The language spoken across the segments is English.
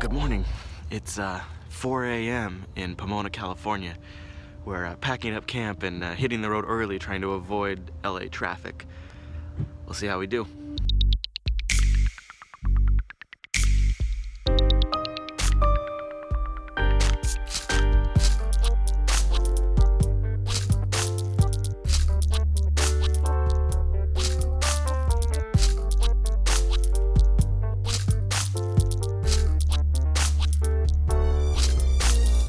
Good morning. It's 4 a.m. in Pomona, California. We're packing up camp and hitting the road early, trying to avoid LA traffic. We'll see how we do.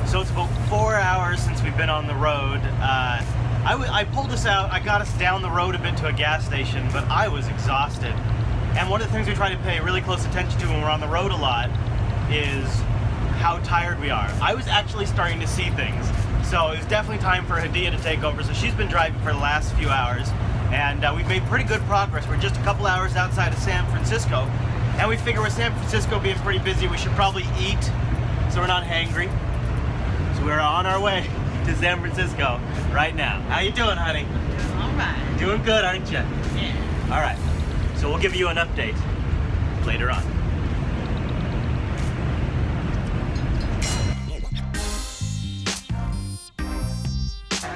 So it's about 4 hours since we've been on the road. I pulled us out, I got us down the road a bit to a gas station, but I was exhausted. And one of the things we try to pay really close attention to when we're on the road a lot is how tired we are. I was actually starting to see things. So it was definitely time for Hadia to take over. So she's been driving for the last few hours, and we've made pretty good progress. We're just a couple hours outside of San Francisco, and we figure with San Francisco being pretty busy, we should probably eat so we're not hangry. So we're on our way to San Francisco right now. How you doing, honey? All right. Doing good, aren't you? Yeah. All right. So we'll give you an update later on.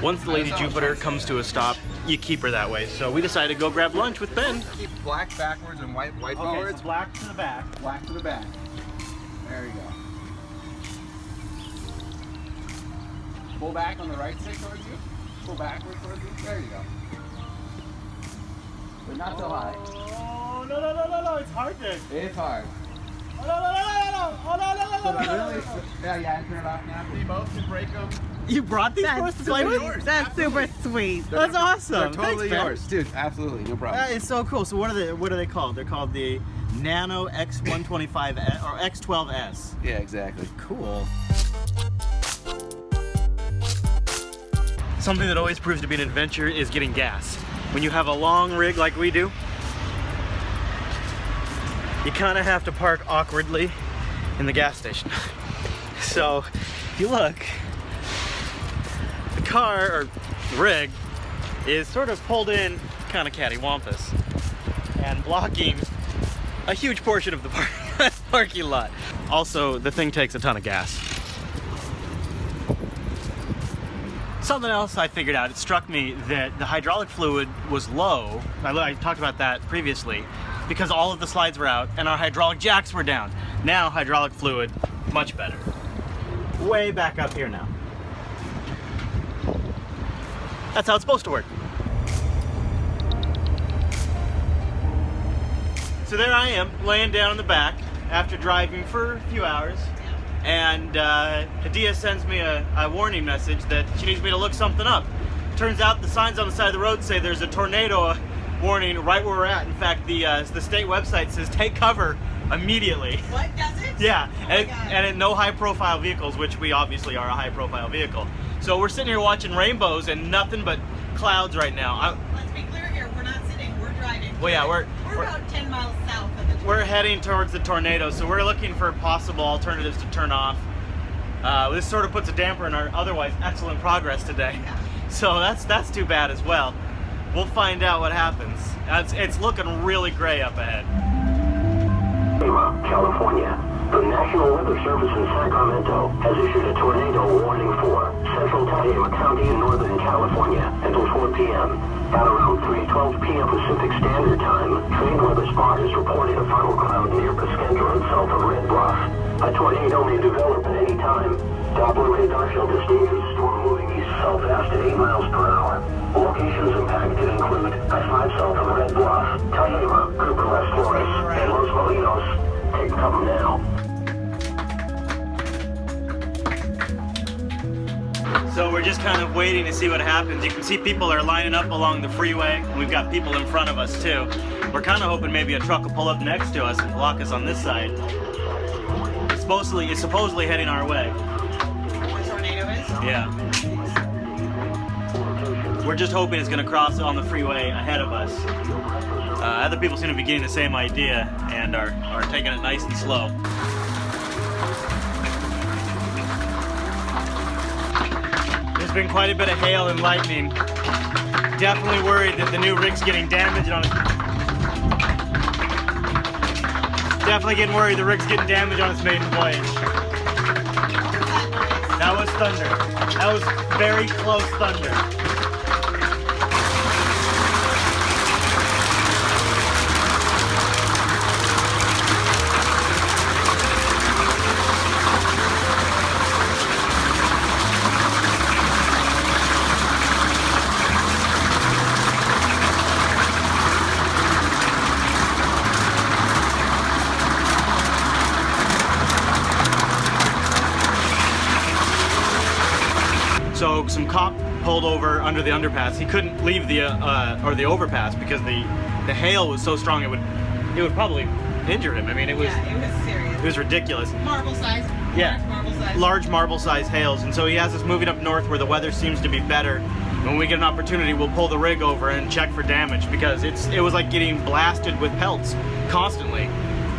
Once the Lady Jupiter comes to a stop, you keep her that way. So we decided to go grab lunch with Ben. Keep black backwards and white Okay, forwards. so black to the back. Black to the back. There you go. Pull back on the right stick towards you. Pull backward towards you. There you go. But not so high. Oh, no, it's hard to. It's hard. Oh, no. Yeah, and turn it off now. You both can break them. You brought these for us to play with? That's super sweet. That's awesome. They're totally Thanks, Ben. yours, dude. Absolutely, no problem. That is so cool. So what are they called? They're called the Nano X125S or X12S. Yeah, exactly. Cool. Something that always proves to be an adventure is getting gas. When you have a long rig like we do, you kind of have to park awkwardly in the gas station. So if you look, the car or rig is sort of pulled in kind of cattywampus and blocking a huge portion of the parking lot. Also, the thing takes a ton of gas. Something else I figured out, it struck me that the hydraulic fluid was low. I talked about that previously because all of the slides were out and our hydraulic jacks were down. Now hydraulic fluid, much better. Way back up here now. That's how it's supposed to work. So there I am, laying down in the back after driving for a few hours. And Hadia sends me a warning message that she needs me to look something up. Turns out the signs on the side of the road say there's a tornado warning right where we're at. In fact, the state website says take cover immediately. What does it? Yeah, Oh and no high-profile vehicles, which we obviously are a high-profile vehicle. So we're sitting here watching rainbows and nothing but clouds right now. Let's be clear here. We're not sitting. We're driving. Well, yeah, we're about 10 miles south of the tornado. We're heading towards the tornado, so we're looking for possible alternatives to turn off. This sort of puts a damper in our otherwise excellent progress today. Yeah. So that's too bad as well. We'll find out what happens. It's looking really gray up ahead. California. The National Weather Service in Sacramento has issued a tornado warning for central Tehama County in Northern California until 4 p.m. At around 3:12 p.m. Pacific Standard Time, trained weather spot is reporting a funnel cloud near Pescadero south of Red Bluff. A tornado may develop at any time. Doppler radar show the stage of the storm moving east-southwest at 8 miles per hour. Locations impacted include I-5 south of Red Bluff, Tehama, Cooper West Flores, and Los Molinos. Take cover now. So we're just kind of waiting to see what happens. You can see people are lining up along the freeway. We've got people in front of us too. We're kind of hoping maybe a truck will pull up next to us and block us on this side. It's supposedly heading our way. The tornado is? Yeah. We're just hoping it's going to cross on the freeway ahead of us. Other people seem to be getting the same idea and are taking it nice and slow. There's been quite a bit of hail and lightning. Definitely worried that the new rig's getting damaged on it. definitely getting worried the rig's getting damaged on its maiden voyage. That was thunder. That was very close thunder. So some cop pulled over under the underpass. He couldn't leave the overpass because the hail was so strong it would probably injure him. I mean, it was serious. It was ridiculous. Marble size. Yeah, Marble size. large marble size hails, and so he has us moving up north where the weather seems to be better. When we get an opportunity, we'll pull the rig over and check for damage because it was like getting blasted with pelts constantly.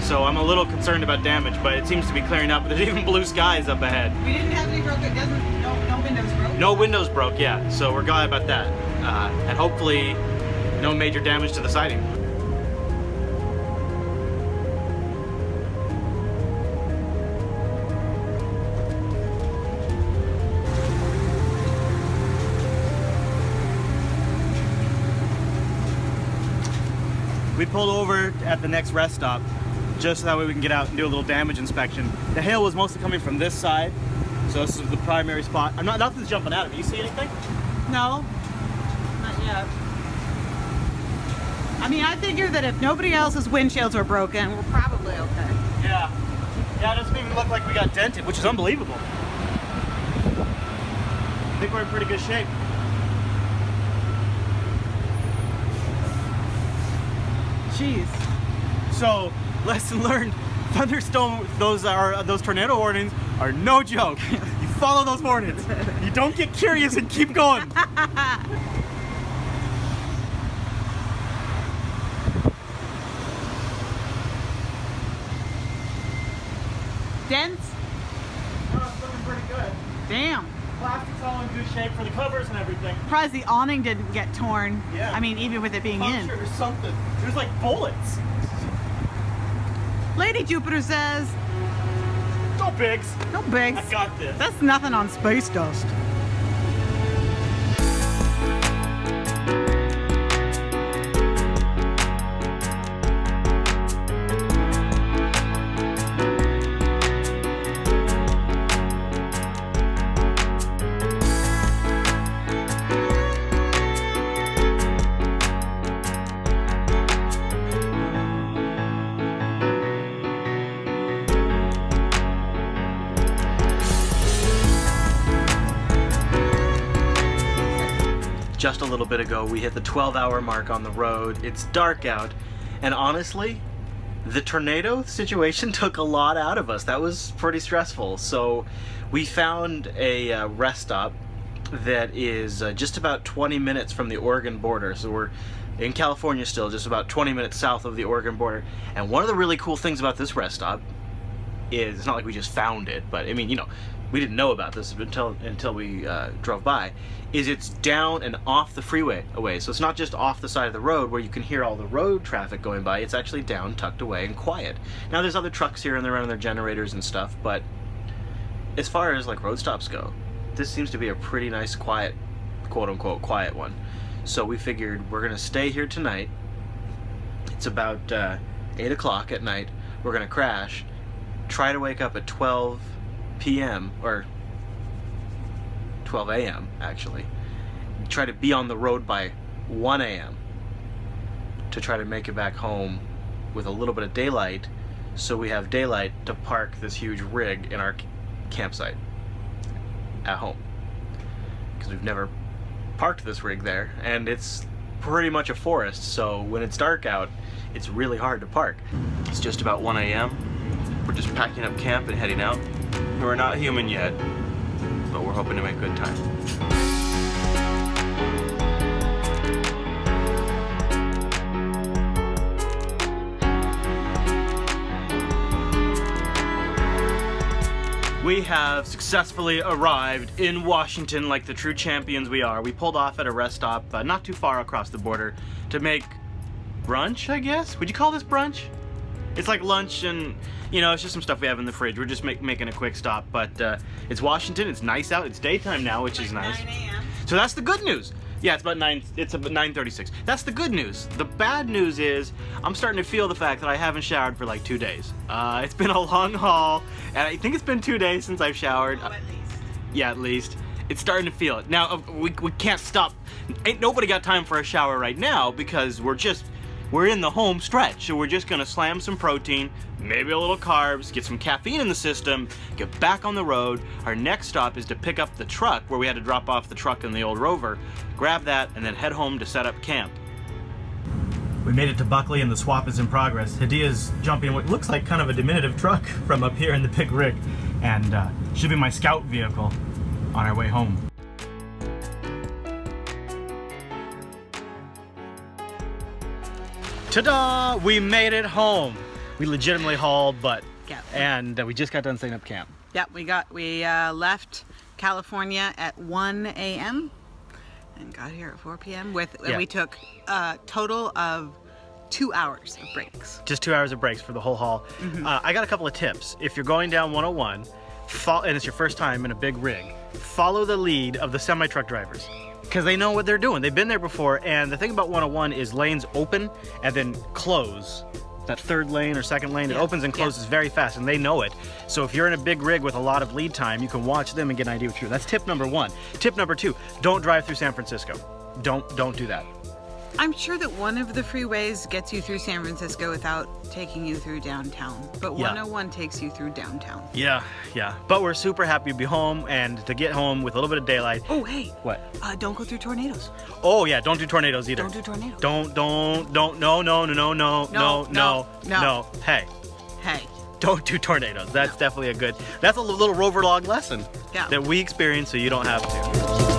So I'm a little concerned about damage, but it seems to be clearing up. There's even blue skies up ahead. We didn't have any broken. No windows broke. No windows broke, yeah. So we're glad about that, and hopefully no major damage to the siding. We pulled over at the next rest stop just so that way we can get out and do a little damage inspection. The hail was mostly coming from this side, so this is the primary spot. Nothing's jumping out of me. You see anything? No, not yet. I mean, I figure that if nobody else's windshields were broken, we're probably okay. Yeah. Yeah, it doesn't even look like we got dented, which is unbelievable. I think we're in pretty good shape. Jeez. So, lesson learned, thunderstorm, those tornado warnings are no joke. You follow those warnings. You don't get curious and keep going. Dents? Oh, it's looking pretty good. Damn. Plastic's all in good shape for the covers and everything. Surprised the awning didn't get torn. Yeah. I mean, even with it being in. Punctured or something. There's like bullets. Lady Jupiter says, No bigs. no bigs. I got this. That's nothing on space dust. Just a little bit ago, we hit the 12-hour mark on the road. It's dark out, and honestly, the tornado situation took a lot out of us. That was pretty stressful. So we found a rest stop that is just about 20 minutes from the Oregon border. So we're in California still, just about 20 minutes south of the Oregon border. And one of the really cool things about this rest stop is, it's not like we just found it, but I mean, you know, we didn't know about this until we drove by, is it's down and off the freeway away. So it's not just off the side of the road where you can hear all the road traffic going by. It's actually down, tucked away, and quiet. Now there's other trucks here and there running their generators and stuff, but as far as like road stops go, this seems to be a pretty nice, quiet, quote-unquote quiet one. So we figured we're gonna stay here tonight. It's about 8 o'clock at night. We're gonna crash, try to wake up at 12 p.m. or 12 a.m. actually. Try to be on the road by 1 a.m. to try to make it back home with a little bit of daylight, so we have daylight to park this huge rig in our campsite at home. Because we've never parked this rig there, and it's pretty much a forest, so when it's dark out, it's really hard to park. It's just about 1 a.m. We're just packing up camp and heading out. We're not human yet, but we're hoping to make good time. We have successfully arrived in Washington like the true champions we are. We pulled off at a rest stop not too far across the border to make brunch, I guess? Would you call this brunch? It's like lunch and, it's just some stuff we have in the fridge. We're just making a quick stop, but it's Washington. It's nice out. It's daytime now, which is nice. 9 a.m. So that's the good news. Yeah, it's about 9:36. That's the good news. The bad news is I'm starting to feel the fact that I haven't showered for like 2 days. It's been a long haul, and I think it's been 2 days since I've showered. Oh, at least. Yeah, at least. It's starting to feel it. Now, we can't stop. Ain't nobody got time for a shower right now because we're in the home stretch. So we're just gonna slam some protein, maybe a little carbs, get some caffeine in the system, get back on the road. Our next stop is to pick up the truck where we had to drop off the truck in the old Rover, grab that, and then head home to set up camp. We made it to Buckley and the swap is in progress. Hadia's jumping what looks like kind of a diminutive truck from up here in the big rig, and should be my scout vehicle on our way home. Ta-da! We made it home. We legitimately hauled butt. Yeah. And we just got done setting up camp. Yeah, we left California at 1 a.m. and got here at 4 p.m. Yeah. We took a total of 2 hours of breaks. Just 2 hours of breaks for the whole haul. I got a couple of tips. If you're going down 101, and it's your first time in a big rig, follow the lead of the semi-truck drivers. Because they know what they're doing. They've been there before, and the thing about 101 is lanes open and then close. That third lane or second lane, it opens and closes very fast, and they know it. So if you're in a big rig with a lot of lead time, you can watch them and get an idea what you're doing. That's tip number 1. Tip number 2, don't drive through San Francisco. Don't do that. I'm sure that one of the freeways gets you through San Francisco without taking you through downtown, but Yeah. 101 takes you through downtown. Yeah. But we're super happy to be home and to get home with a little bit of daylight. Oh, hey. What? Don't go through tornadoes. Oh yeah, don't do tornadoes either. Don't do tornadoes. No. Hey, don't do tornadoes. That's definitely that's a little Rover Log lesson Yeah. that we experience so you don't have to.